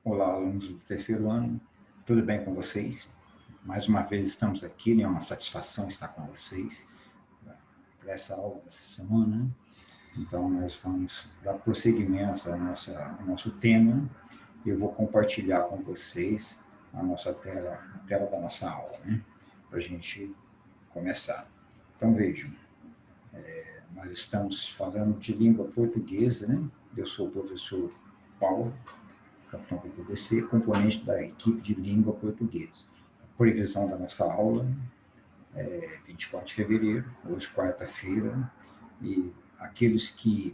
Olá, alunos do terceiro ano, tudo bem com vocês? Mais uma vez estamos aqui, né? É uma satisfação estar com vocês para essa aula dessa semana. Então, nós vamos dar prosseguimento ao nosso tema. Eu vou compartilhar com vocês a nossa tela, a tela da nossa aula, né? Para a gente começar. Então, vejam, nós estamos falando de língua portuguesa, né? Eu sou o professor Paulo, capitão PPDC, componente da equipe de língua portuguesa. A previsão da nossa aula é 24 de fevereiro, hoje quarta-feira, e aqueles que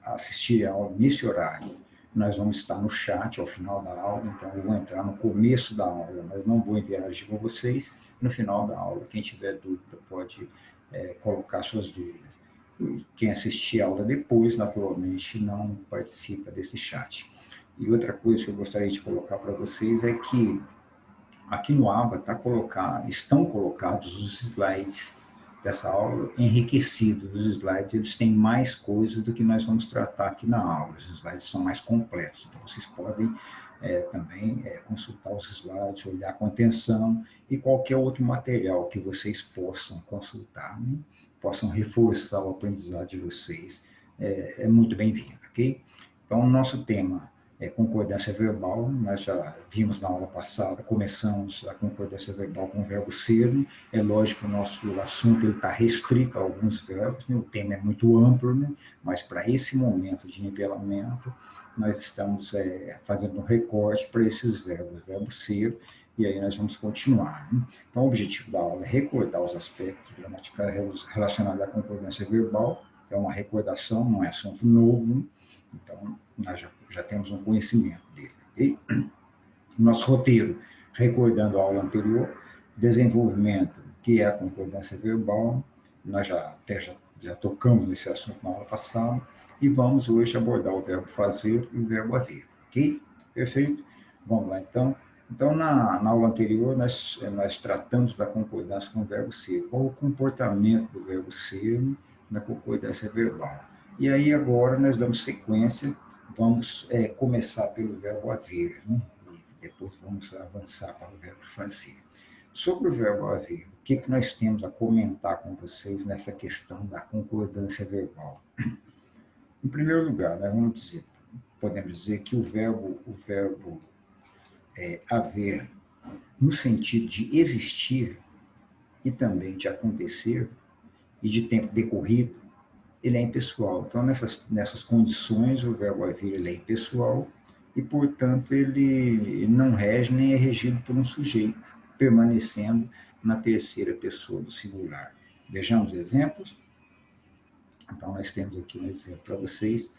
assistirem a aula nesse horário, nós vamos estar no chat ao final da aula, então eu vou entrar no começo da aula, mas não vou interagir com vocês. No final da aula, quem tiver dúvida pode colocar suas dúvidas. E quem assistir a aula depois, naturalmente, não participa desse chat. E outra coisa que eu gostaria de colocar para vocês é que aqui no ABA estão colocados os slides dessa aula enriquecidos. Os slides eles têm mais coisas do que nós vamos tratar aqui na aula. Os slides são mais completos. Então, vocês podem também consultar os slides, olhar com atenção e qualquer outro material que vocês possam consultar, né? Possam reforçar o aprendizado de vocês. É muito bem-vindo, ok? Então, o nosso tema concordância verbal, nós já vimos na aula passada, começamos a concordância verbal com o verbo ser, né? É lógico que o nosso assunto está restrito a alguns verbos, né? O tema é muito amplo, né? Mas para esse momento de nivelamento, nós estamos fazendo um recorte para esses verbos, o verbo ser, e aí nós vamos continuar, né? Então, o objetivo da aula é recordar os aspectos gramaticais relacionados à concordância verbal, é uma recordação, não é assunto novo, né? Então, nós já temos um conhecimento dele. Okay? Nosso roteiro, recordando a aula anterior, desenvolvimento, que é a concordância verbal, nós já tocamos nesse assunto na aula passada, e vamos hoje abordar o verbo fazer e o verbo haver, ok? Perfeito? Vamos lá, então. Então, na aula anterior, nós tratamos da concordância com o verbo ser, qual o comportamento do verbo ser na concordância verbal. E aí, agora, nós damos sequência, vamos começar pelo verbo haver, né? E depois vamos avançar para o verbo fazer. Sobre o verbo haver, o que nós temos a comentar com vocês nessa questão da concordância verbal? Em primeiro lugar, podemos dizer que o verbo haver, no sentido de existir e também de acontecer e de tempo decorrido, ele é impessoal. Então, nessas condições, o verbo haver ele é impessoal e, portanto, ele não rege nem é regido por um sujeito, permanecendo na terceira pessoa do singular. Vejamos exemplos. Então, nós temos aqui um exemplo para vocês.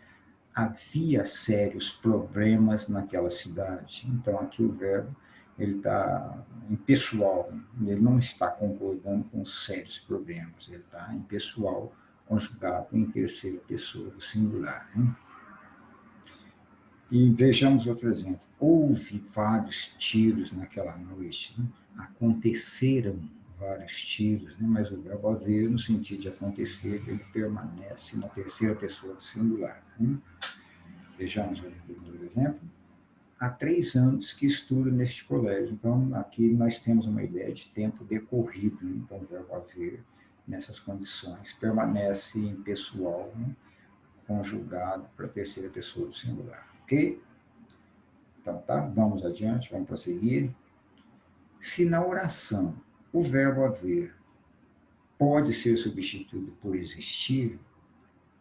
Havia sérios problemas naquela cidade. Então, aqui o verbo ele está impessoal, ele não está concordando com os sérios problemas, ele está impessoal, conjugado em terceira pessoa do singular, né? E vejamos outro exemplo. Houve vários tiros naquela noite, né? Aconteceram vários tiros, né? Mas o verbo haver, no sentido de acontecer, ele permanece na terceira pessoa do singular, né? Vejamos outro exemplo. Há 3 anos que estudo neste colégio. Então, aqui nós temos uma ideia de tempo decorrido, né? Então, o verbo haver, nessas condições, permanece impessoal, né? Conjugado para a terceira pessoa do singular. Ok? Então, tá? Vamos adiante, vamos prosseguir. Se na oração o verbo haver pode ser substituído por existir,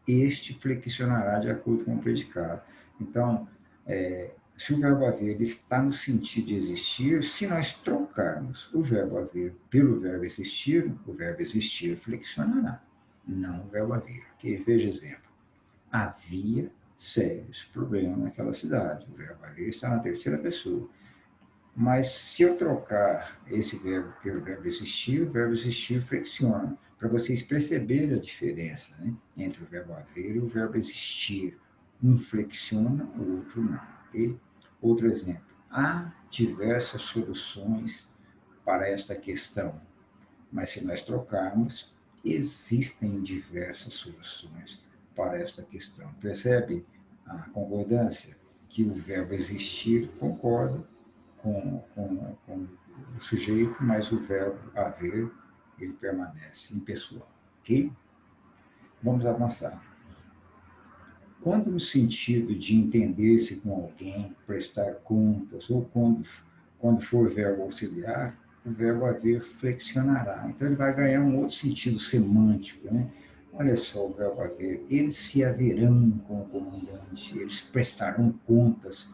este flexionará de acordo com o predicado. Então, se o verbo haver está no sentido de existir, se nós trocarmos o verbo haver pelo verbo existir flexionará, não o verbo haver. Okay? Veja exemplo. Havia sérios problemas naquela cidade. O verbo haver está na terceira pessoa. Mas se eu trocar esse verbo pelo verbo existir flexiona, para vocês perceberem a diferença, né, entre o verbo haver e o verbo existir. Um flexiona, o outro não. Okay? Outro exemplo. Há diversas soluções para esta questão, mas se nós trocarmos, existem diversas soluções para esta questão. Percebe a concordância? que o verbo existir concorda com o sujeito, mas o verbo haver, ele permanece impessoal, ok? Vamos avançar. Quando no sentido de entender-se com alguém, prestar contas, ou quando for verbo auxiliar, o verbo haver flexionará. Então, ele vai ganhar um outro sentido semântico, né? Olha só o verbo haver. Eles se haverão com o comandante, eles prestarão contas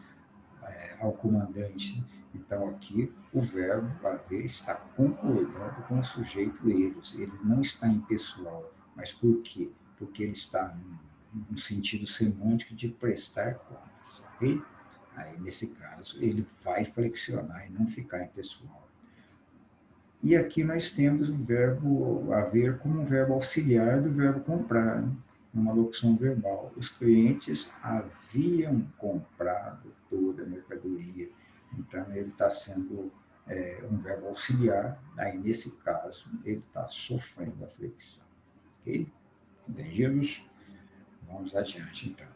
ao comandante. Então, aqui, o verbo haver está concordando com o sujeito eles. Ele não está impessoal. Mas por quê? Porque ele está no sentido semântico de prestar contas, ok? Aí, nesse caso, ele vai flexionar e não ficar impessoal. E aqui nós temos o verbo haver como um verbo auxiliar do verbo comprar, né? Numa locução verbal. Os clientes haviam comprado toda a mercadoria. Então, ele está sendo um verbo auxiliar. Aí, nesse caso, ele está sofrendo a flexão. Ok? Entendidos? Vamos adiante, então.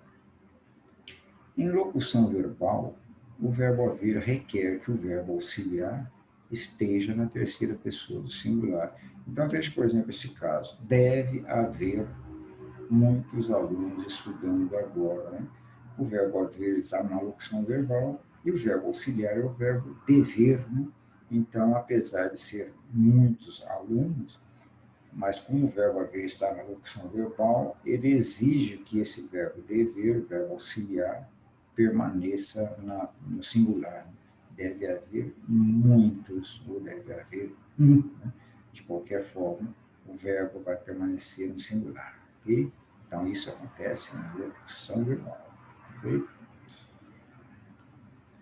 Em locução verbal, o verbo haver requer que o verbo auxiliar esteja na terceira pessoa do singular. Então, veja, por exemplo, esse caso. Deve haver muitos alunos estudando agora, né? O verbo haver está na locução verbal e o verbo auxiliar é o verbo dever, né? Então, apesar de ser muitos alunos, mas como o verbo haver está na locução verbal, ele exige que esse verbo dever, o verbo auxiliar, permaneça no singular. Deve haver muitos, ou deve haver um. Né? De qualquer forma, o verbo vai permanecer no singular. Okay? Então, isso acontece na locução verbal. Okay?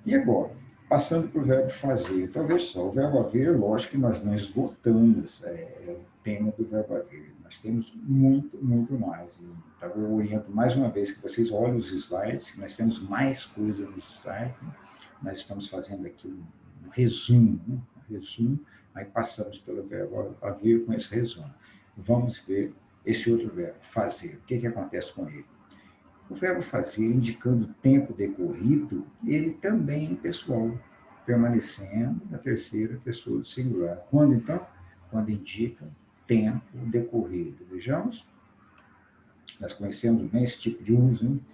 E agora, passando para o verbo fazer. Então, veja só, o verbo haver, lógico que nós não esgotamos o tema do verbo haver. Nós temos muito, muito mais. Então, eu oriento mais uma vez que vocês olhem os slides, que nós temos mais coisa no slide. Né? Nós estamos fazendo aqui um resumo, né? Um resumo, aí passamos pelo verbo haver com esse resumo. Vamos ver esse outro verbo, fazer. O que acontece com ele? O verbo fazer, indicando tempo decorrido, ele também é impessoal, permanecendo na terceira pessoa do singular. Quando, então? Quando indica tempo decorrido. Vejamos? Nós conhecemos bem esse tipo de uso. Hein?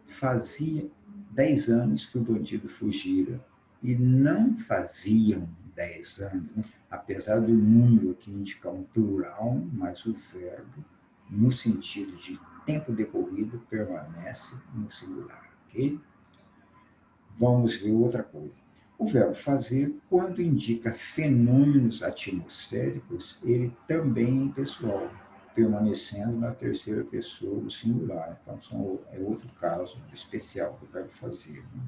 Fazia 10 anos que o bandido fugira e não faziam 10 anos, né? Apesar do número aqui indicar um plural, mas o verbo, no sentido de tempo decorrido, permanece no singular, ok? Vamos ver outra coisa. O verbo fazer, quando indica fenômenos atmosféricos, ele também é impessoal, permanecendo na terceira pessoa do singular. Então, é outro caso especial do verbo fazer. Né?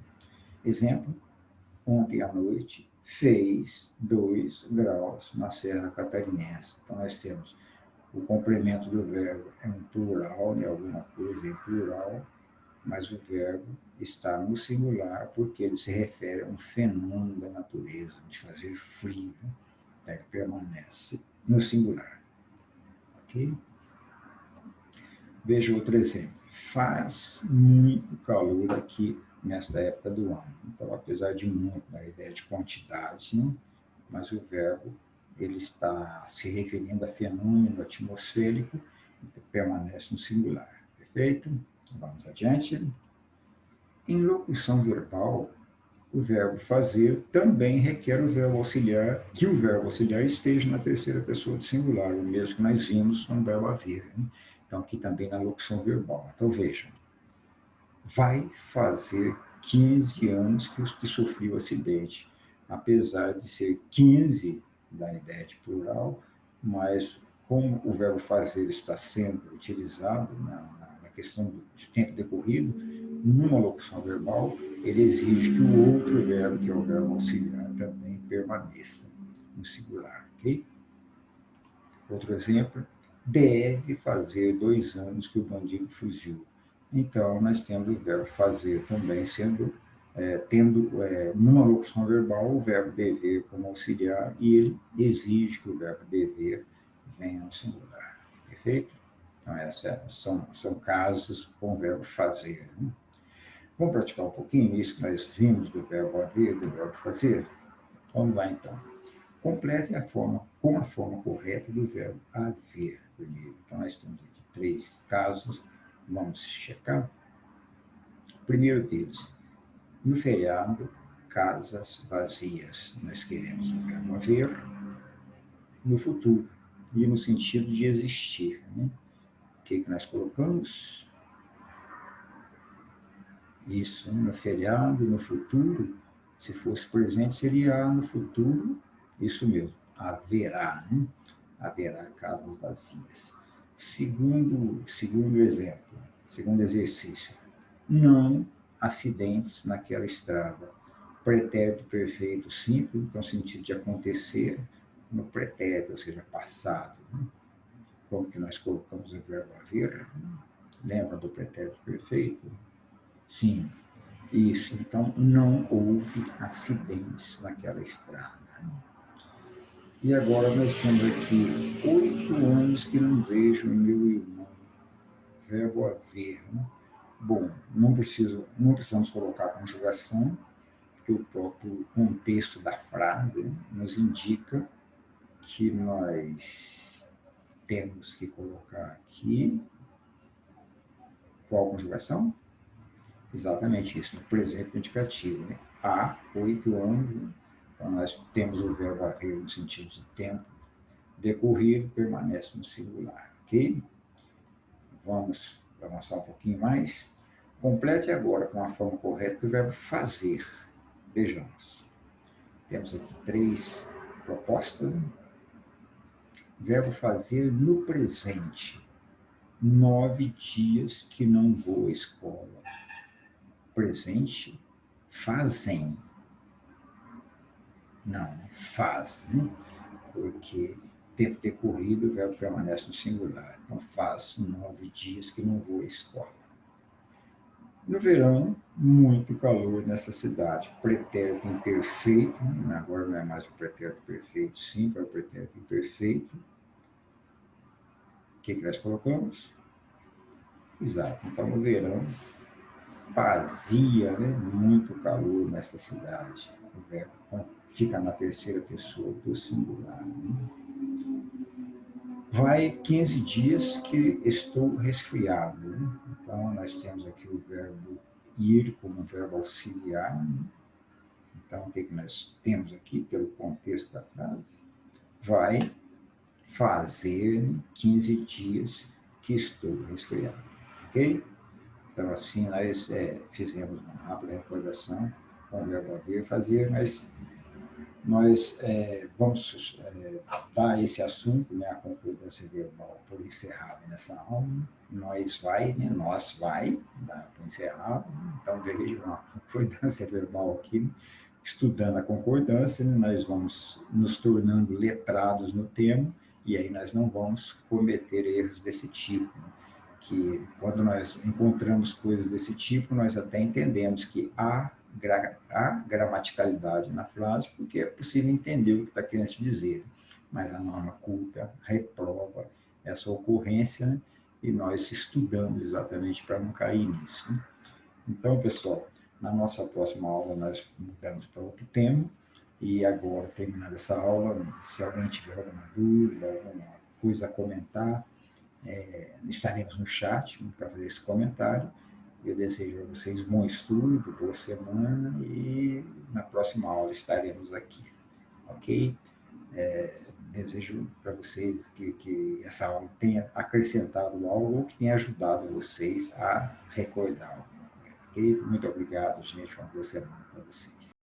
Exemplo, ontem à noite fez 2 graus na Serra Catarinense. Então, nós temos o complemento do verbo é um plural, né? Alguma coisa em plural, mas o verbo está no singular porque ele se refere a um fenômeno da natureza, de fazer frio, né? Então, ele permanece no singular. Ok? Veja outro exemplo. Faz muito calor aqui nesta época do ano. Então, apesar de muito, na ideia de quantidade, né? Mas o verbo ele está se referindo a fenômeno atmosférico que permanece no singular. Perfeito? Vamos adiante. Em locução verbal, o verbo fazer também requer o verbo auxiliar, que o verbo auxiliar esteja na terceira pessoa do singular, o mesmo que nós vimos no verbo haver. Né? Então, aqui também na locução verbal. Então, vejam. Vai fazer 15 anos que sofreu o acidente. Apesar de ser 15 da ideia de plural, mas como o verbo fazer está sendo utilizado na questão de tempo decorrido, numa locução verbal, ele exige que o outro verbo, que é o verbo auxiliar, também permaneça no singular, ok? Outro exemplo, deve fazer 2 anos que o bandido fugiu. Então, nós temos o verbo fazer também tendo numa locução verbal o verbo dever como auxiliar e ele exige que o verbo dever venha no singular. Perfeito? Então, esses são casos com o verbo fazer. Né? Vamos praticar um pouquinho isso que nós vimos do verbo haver, do verbo fazer? Vamos lá, então. Complete com a forma correta do verbo haver primeiro. Então, nós temos aqui 3 casos. Vamos checar. O primeiro deles, no feriado, casas vazias. Nós queremos o verbo haver no futuro e no sentido de existir. Né? O que nós colocamos? Isso, no feriado, no futuro. Se fosse presente, seria no futuro, isso mesmo, haverá, né? Haverá casas vazias. Segundo exemplo, segundo exercício, não acidentes naquela estrada. Pretérito perfeito simples, então sentido de acontecer no pretérito, ou seja, passado. Né? Como que nós colocamos o verbo haver? Lembra do pretérito perfeito? Sim, isso. Então, não houve acidentes naquela estrada. E agora nós temos aqui 8 anos que não vejo meu irmão. Verbo haver. Né? Bom, não precisamos colocar conjugação, porque o próprio contexto da frase nos indica que nós temos que colocar aqui qual conjugação? Exatamente isso, no presente indicativo. Né? Há 8 anos, então nós temos o verbo haver no sentido de tempo decorrido, permanece no singular, ok? Vamos avançar um pouquinho mais. Complete agora com a forma correta do verbo fazer. Vejamos. Temos aqui 3 propostas. Verbo fazer no presente. 9 dias que não vou à escola. Presente, fazem. Não, faz, né? Porque tempo decorrido, o verbo permanece no singular. Então, faz 9 dias que não vou à escola. No verão, muito calor nessa cidade. Pretérito imperfeito, agora não é mais o pretérito perfeito simples, é o pretérito imperfeito. O que nós colocamos? Exato. Então, no verão, fazia, né, muito calor nessa cidade. O verbo fica na terceira pessoa do singular. Né? Vai 15 dias que estou resfriado. Né? Então, nós temos aqui o verbo ir como verbo auxiliar. Né? Então, o que nós temos aqui, pelo contexto da frase? Vai fazer 15 dias que estou resfriado. Ok? Então, assim, nós fizemos uma rápida recordação com o verbo haver, fazer, mas nós vamos dar esse assunto, né, a concordância verbal, por encerrado nessa aula. Nós vai, dar por encerrado. Então, veja uma concordância verbal aqui, estudando a concordância, né, nós vamos nos tornando letrados no tema, e aí nós não vamos cometer erros desse tipo. Né? Que quando nós encontramos coisas desse tipo, nós até entendemos que há gramaticalidade na frase, porque é possível entender o que está querendo se dizer. Mas a norma culta reprova essa ocorrência, né? E nós estudamos exatamente para não cair nisso. Né? Então, pessoal, na nossa próxima aula nós mudamos para outro tema, e agora, terminando essa aula, se alguém tiver alguma dúvida, alguma coisa a comentar, estaremos no chat para fazer esse comentário. Eu desejo a vocês bom estudo, boa semana, e na próxima aula estaremos aqui, ok? Desejo para vocês que essa aula tenha acrescentado algo ou que tenha ajudado vocês a recordar alguma coisa, ok? Muito obrigado, gente, uma boa semana para vocês.